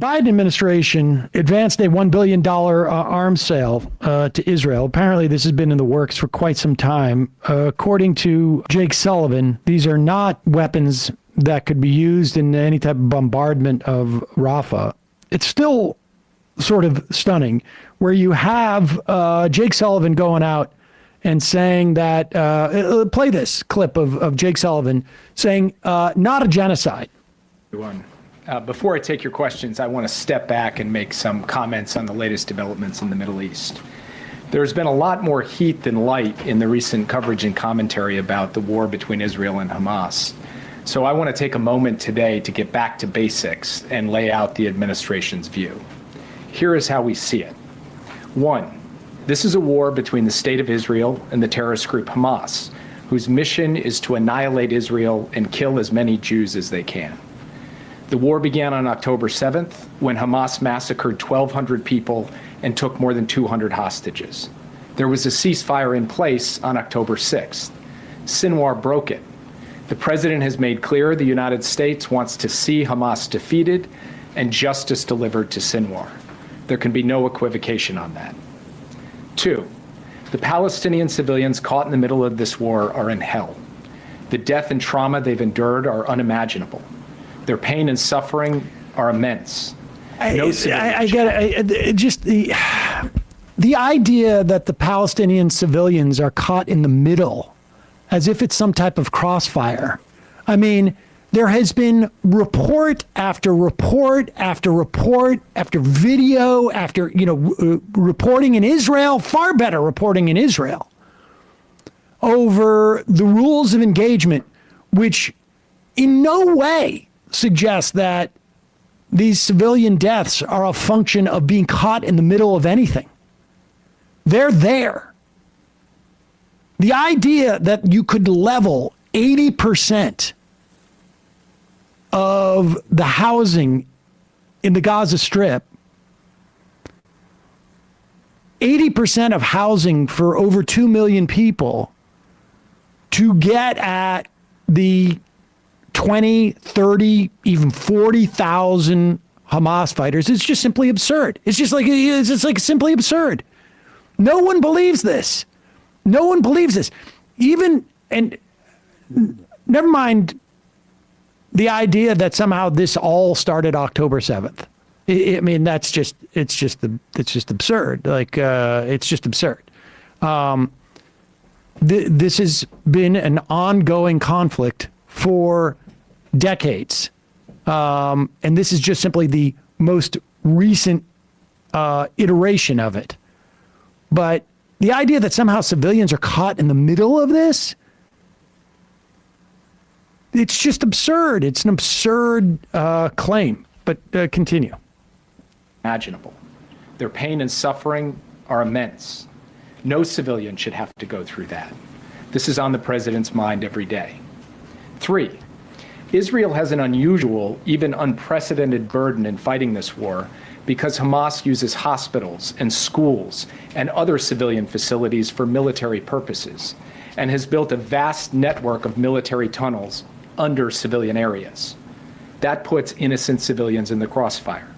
Biden administration advanced a $1 billion arms sale to Israel. Apparently, this has been in the works for quite some time. According to Jake Sullivan, these are not weapons that could be used in any type of bombardment of Rafah. It's still sort of stunning where you have Jake Sullivan going out and saying that, play this clip of Jake Sullivan saying, not a genocide. Before I take your questions, I want to step back and make some comments on the latest developments in the Middle East. There's been a lot more heat than light in the recent coverage and commentary about the war between Israel and Hamas. So I want to take a moment today to get back to basics and lay out the administration's view. Here is how we see it. One, this is a war between the State of Israel and the terrorist group Hamas, whose mission is to annihilate Israel and kill as many Jews as they can. The war began on October 7th when Hamas massacred 1,200 people and took more than 200 hostages. There was a ceasefire in place on October 6th. Sinwar broke it. The president has made clear the United States wants to see Hamas defeated and justice delivered to Sinwar. There can be no equivocation on that. Two, the Palestinian civilians caught in the middle of this war are in hell. The death and trauma they've endured are unimaginable. Their pain and suffering are immense. I get it. Just the idea that the Palestinian civilians are caught in the middle as if it's some type of crossfire. I mean, there has been report after report after report after video after, reporting in Israel, far better reporting in Israel, over the rules of engagement, which in no way suggests that these civilian deaths are a function of being caught in the middle of anything. They're there. The idea that you could level 80% of the housing in the Gaza Strip, 80% of housing for over 2 million people, to get at the 20, 30, even 40,000 Hamas fighters is just simply absurd. It's just like simply absurd. No one believes this. No one believes this. And never mind the idea that somehow this all started October 7th. I mean, it's just absurd. It's just absurd. This has been an ongoing conflict for decades. And this is just simply the most recent iteration of it. But the idea that somehow civilians are caught in the middle of this, it's just absurd. It's an absurd claim. But continue. Imaginable. Their pain and suffering are immense. No civilian should have to go through that. This is on the president's mind every day. Three, Israel has an unusual, even unprecedented burden in fighting this war because Hamas uses hospitals and schools and other civilian facilities for military purposes and has built a vast network of military tunnels under civilian areas. That puts innocent civilians in the crossfire.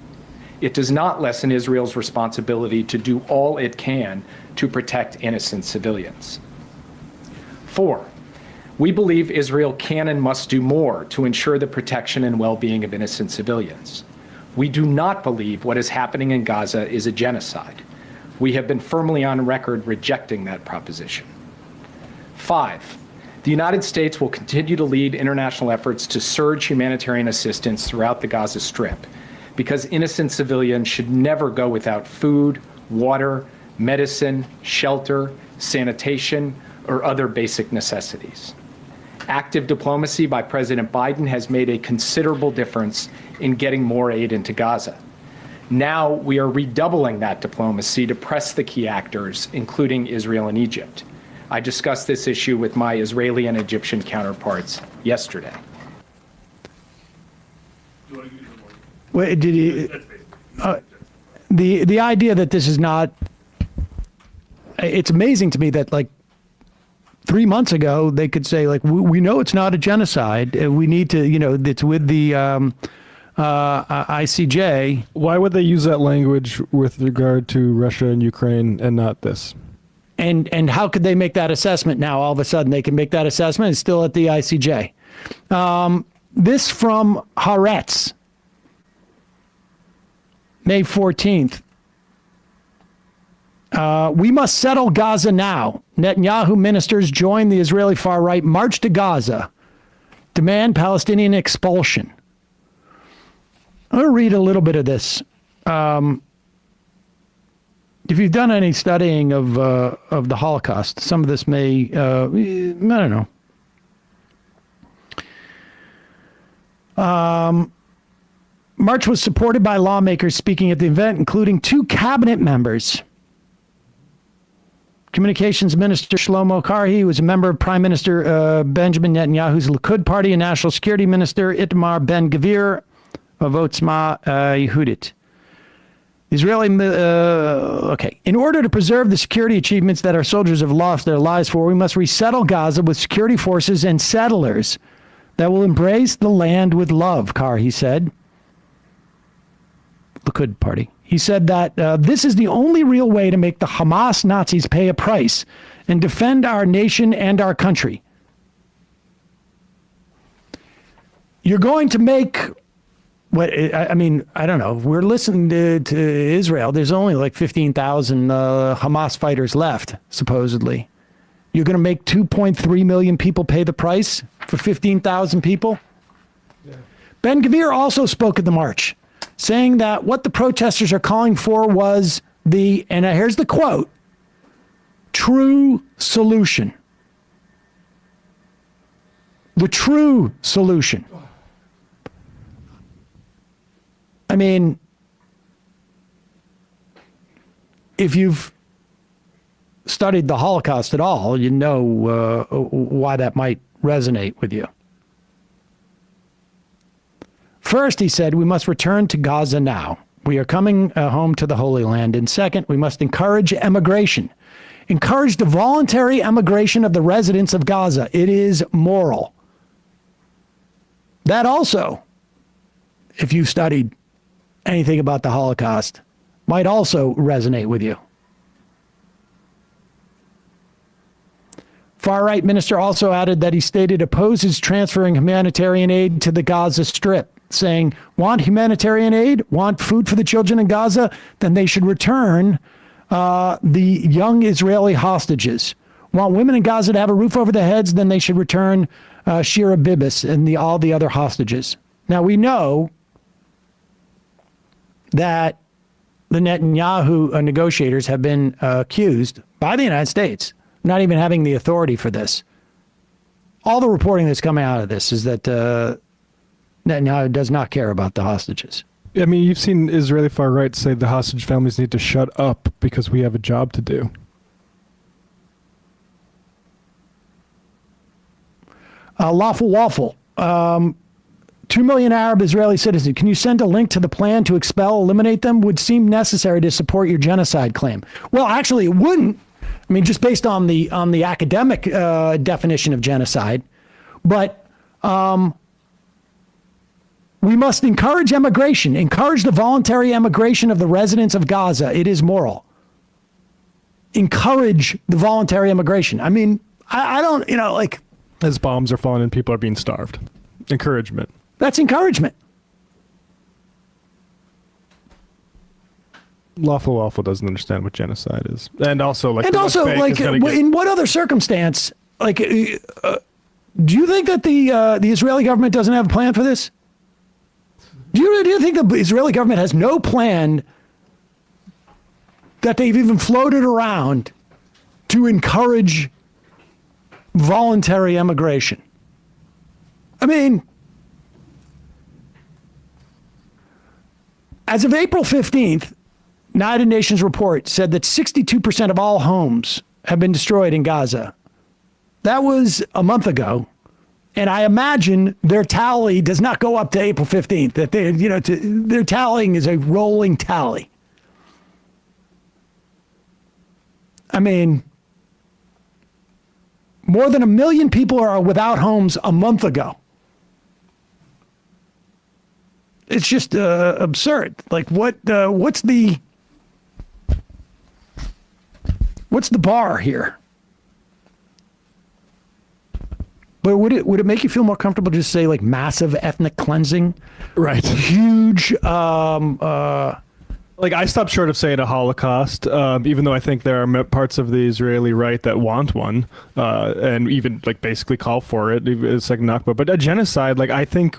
It does not lessen Israel's responsibility to do all it can to protect innocent civilians. Four, we believe Israel can and must do more to ensure the protection and well-being of innocent civilians. We do not believe what is happening in Gaza is a genocide. We have been firmly on record rejecting that proposition. Five, the United States will continue to lead international efforts to surge humanitarian assistance throughout the Gaza Strip because innocent civilians should never go without food, water, medicine, shelter, sanitation, or other basic necessities. Active diplomacy by President Biden has made a considerable difference in getting more aid into Gaza. Now we are redoubling that diplomacy to press the key actors, including Israel and Egypt. I discussed this issue with my Israeli and Egyptian counterparts yesterday. Wait, did he? The idea that this is not. It's amazing to me that 3 months ago they could say we know it's not a genocide. We need to it's with the ICJ. Why would they use that language with regard to Russia and Ukraine and not this? And how could they make that assessment now? All of a sudden, they can make that assessment. It's still at the ICJ. This from Haaretz, May 14th. We must settle Gaza now. Netanyahu ministers join the Israeli far-right march to Gaza, demand Palestinian expulsion. I'm going to read a little bit of this. If you've done any studying of the Holocaust, some of this may, I don't know. March was supported by lawmakers speaking at the event, including 2 cabinet members. Communications Minister Shlomo Karhi was a member of Prime Minister Benjamin Netanyahu's Likud party, and National Security Minister Itamar Ben-Gvir of Otzma Yehudit. Israeli, okay. In order to preserve the security achievements that our soldiers have lost their lives for, we must resettle Gaza with security forces and settlers that will embrace the land with love, Karhi said. Likud party. He said that this is the only real way to make the Hamas Nazis pay a price and defend our nation and our country. You're going to make, what I mean, I don't know. We're listening to Israel. There's only like 15,000 Hamas fighters left, supposedly. You're going to make 2.3 million people pay the price for 15,000 people? Yeah. Ben-Gvir also spoke at the march, saying that what the protesters are calling for was the, and here's the quote, true solution. The true solution. I mean, if you've studied the Holocaust at all, you know why that might resonate with you. First, he said, we must return to Gaza now. We are coming home to the Holy Land. And second, we must encourage emigration. Encourage the voluntary emigration of the residents of Gaza. It is moral. That also, if you've studied anything about the Holocaust, might also resonate with you. Far-right minister also added that he stated opposes transferring humanitarian aid to the Gaza Strip, saying, want humanitarian aid? Want food for the children in Gaza? Then they should return the young Israeli hostages. Want women in Gaza to have a roof over their heads? Then they should return Shira Bibis and all the other hostages. Now, we know that the Netanyahu negotiators have been accused by the United States not even having the authority for this. All the reporting that's coming out of this is that Netanyahu does not care about the hostages. I mean, you've seen Israeli far right say the hostage families need to shut up because we have a job to do. Lawful Waffle. 2 million Arab Israeli citizens. Can you send a link to the plan to expel, eliminate them? Would seem necessary to support your genocide claim. Well, actually, it wouldn't. I mean, just based on the academic definition of genocide. But we must encourage emigration, encourage the voluntary emigration of the residents of Gaza. It is moral. Encourage the voluntary immigration. I mean, I don't, like. As bombs are falling and people are being starved. Encouragement. That's encouragement. Lawful Waffle doesn't understand what genocide is. And also, like, in what other circumstance, like, do you think that the Israeli government doesn't have a plan for this? Do you think the Israeli government has no plan that they've even floated around to encourage voluntary emigration? I mean, as of April 15th, United Nations report said that 62% of all homes have been destroyed in Gaza. That was a month ago. And I imagine their tally does not go up to April 15th, that they, their tallying is a rolling tally. I mean, more than 1 million people are without homes a month ago. it's just absurd. Like what's the bar here? But would it make you feel more comfortable to just say like massive ethnic cleansing? Right. Huge Like, I stopped short of saying a Holocaust, even though I think there are parts of the Israeli right that want one, and even like basically call for it. It's like Nakba, but a genocide. Like, I think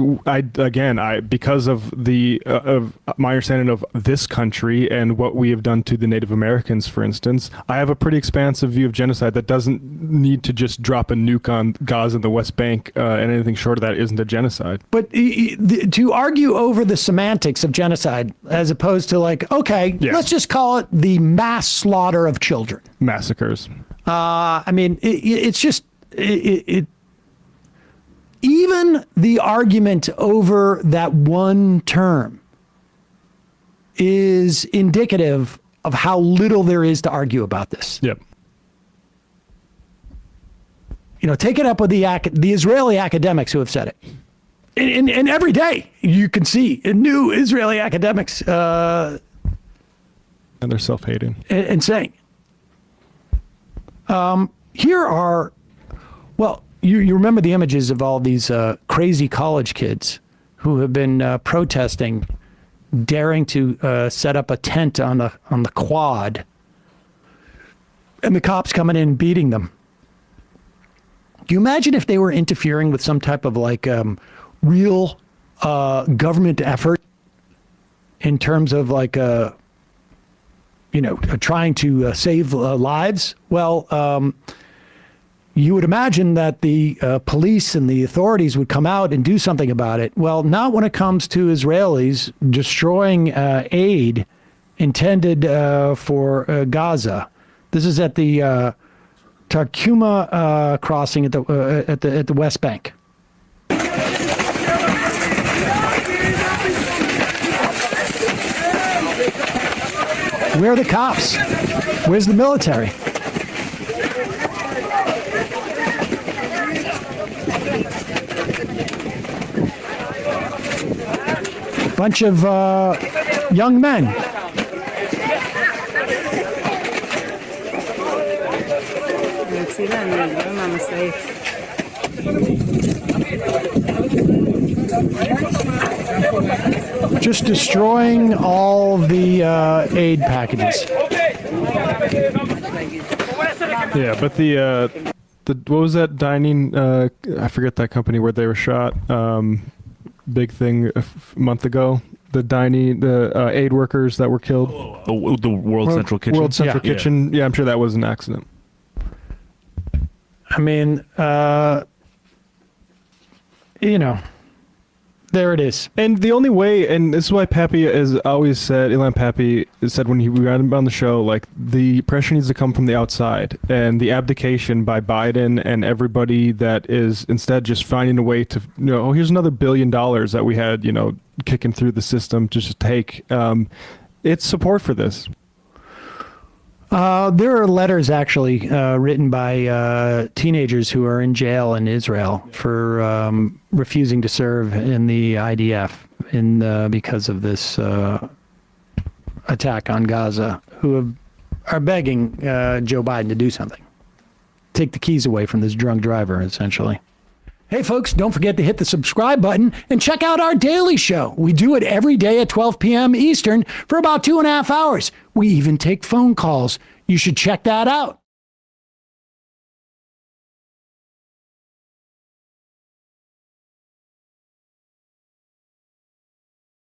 because of the of my understanding of this country and what we have done to the Native Americans, for instance, I have a pretty expansive view of genocide that doesn't need to just drop a nuke on Gaza and the West Bank, and anything short of that isn't a genocide. But to argue over the semantics of genocide, as opposed to like, okay, let's just call it the mass slaughter of children. Massacres. I mean, it's just, even the argument over that one term is indicative of how little there is to argue about this. Yep. You know, take it up with the Israeli academics who have said it. And every day you can see new Israeli academics And they're self-hating. and saying, here are, well, you remember the images of all these crazy college kids who have been protesting, daring to set up a tent on the quad, and the cops coming in and beating them. Do you imagine if they were interfering with some type of like real government effort in terms of like trying to save lives? Well, you would imagine that the police and the authorities would come out and do something about it. Well, not when it comes to Israelis destroying aid intended for Gaza. This is at the Tarkuma crossing at the West Bank. Where are the cops? Where's the military? Bunch of young men. Just destroying all the aid packages. Yeah, but the what was that dining? I forget that company where they were shot. Big thing a month ago. The aid workers that were killed. Oh, the World Central Kitchen. World Central Kitchen. Yeah, I'm sure that was an accident. I mean, there it is. And the only way, and this is why Pappy has always said, Ilan Pappy said when we had him on the show, like, the pressure needs to come from the outside, and the abdication by Biden and everybody that is instead just finding a way to, here's another $1 billion that we had, kicking through the system to just take. It's support for this. There are letters actually written by teenagers who are in jail in Israel for refusing to serve in the IDF because of this attack on Gaza, who are begging Joe Biden to do something. Take the keys away from this drunk driver, essentially. Hey, folks, don't forget to hit the subscribe button and check out our daily show. We do it every day at 12 p.m. Eastern for about 2.5 hours. We even take phone calls. You should check that out.